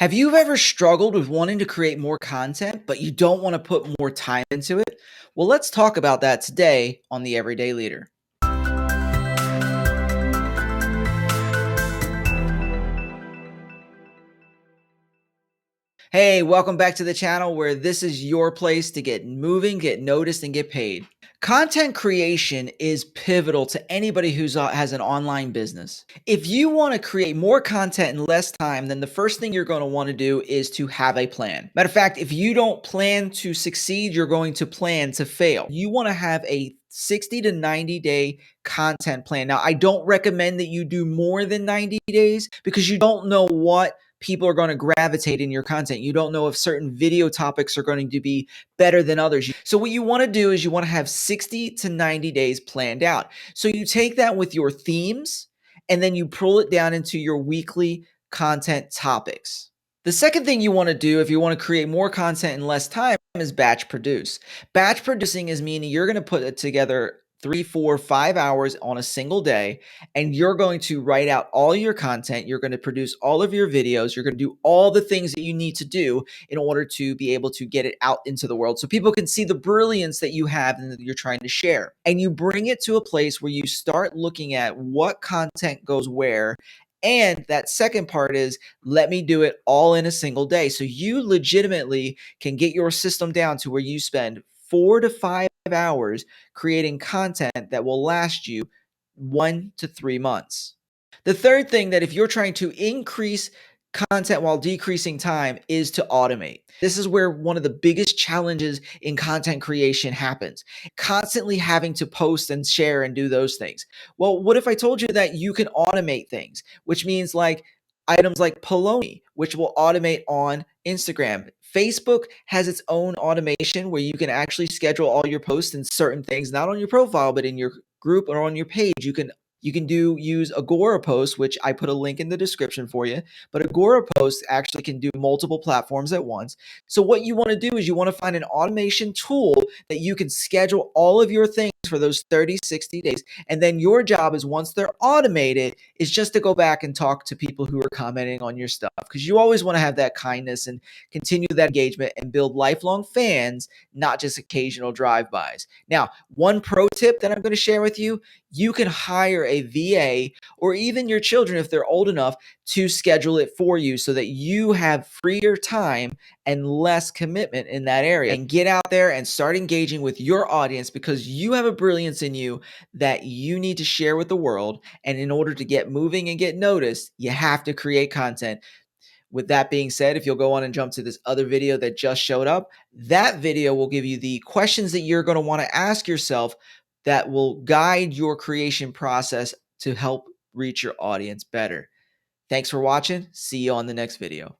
Have you ever struggled with wanting to create more content, but you don't want to put more time into it? Well, let's talk about that today on The Everyday Leader. Hey, welcome back to the channel where this is your place to get moving, get noticed, and get paid. Content creation is pivotal to anybody who has an online business. If you want to create more content in less time, then the first thing you're going to want to do is to have a plan. Matter of fact, if you don't plan to succeed, you're going to plan to fail. You want to have a 60 to 90 day content plan. Now, I don't recommend that you do more than 90 days because you don't know what people are going to gravitate in your content. You don't know if certain video topics are going to be better than others. So what you want to do is you want to have 60 to 90 days planned out. So you take that with your themes and then you pull it down into your weekly content topics. The second thing you want to do if you want to create more content in less time is batch produce. Batch producing is meaning you're going to put it together 3, 4, 5 hours on a single day, and you're going to write out all your content. You're going to produce all of your videos. You're going to do all the things that you need to do in order to be able to get it out into the world so people can see the brilliance that you have and that you're trying to share. And you bring it to a place where you start looking at what content goes where. And that second part is let me do it all in a single day. So you legitimately can get your system down to where you spend 4 to 5 hours creating content that will last you 1 to 3 months. The third thing that if you're trying to increase content while decreasing time is to automate. This is where one of the biggest challenges in content creation happens. Constantly having to post and share and do those things. Well, what if I told you that you can automate things, which means like items like Poloni, which will automate on Instagram. Facebook has its own automation where you can actually schedule all your posts and certain things, not on your profile, but in your group or on your page. You can use Agora posts, which I put a link in the description for you. But Agora posts actually can do multiple platforms at once. So what you want to do is you want to find an automation tool that you can schedule all of your things for those 30, 60 days. And then your job is once they're automated is just to go back and talk to people who are commenting on your stuff because you always want to have that kindness and continue that engagement and build lifelong fans, not just occasional drive-bys. Now, one pro tip that I'm going to share with you, you can hire a VA or even your children if they're old enough to schedule it for you so that you have freer time and less commitment in that area. And get out there and start engaging with your audience because you have a brilliance in you that you need to share with the world. And in order to get moving and get noticed, you have to create content. With that being said, if you'll go on and jump to this other video that just showed up, that video will give you the questions that you're going to want to ask yourself that will guide your creation process to help reach your audience better. Thanks for watching. See you on the next video.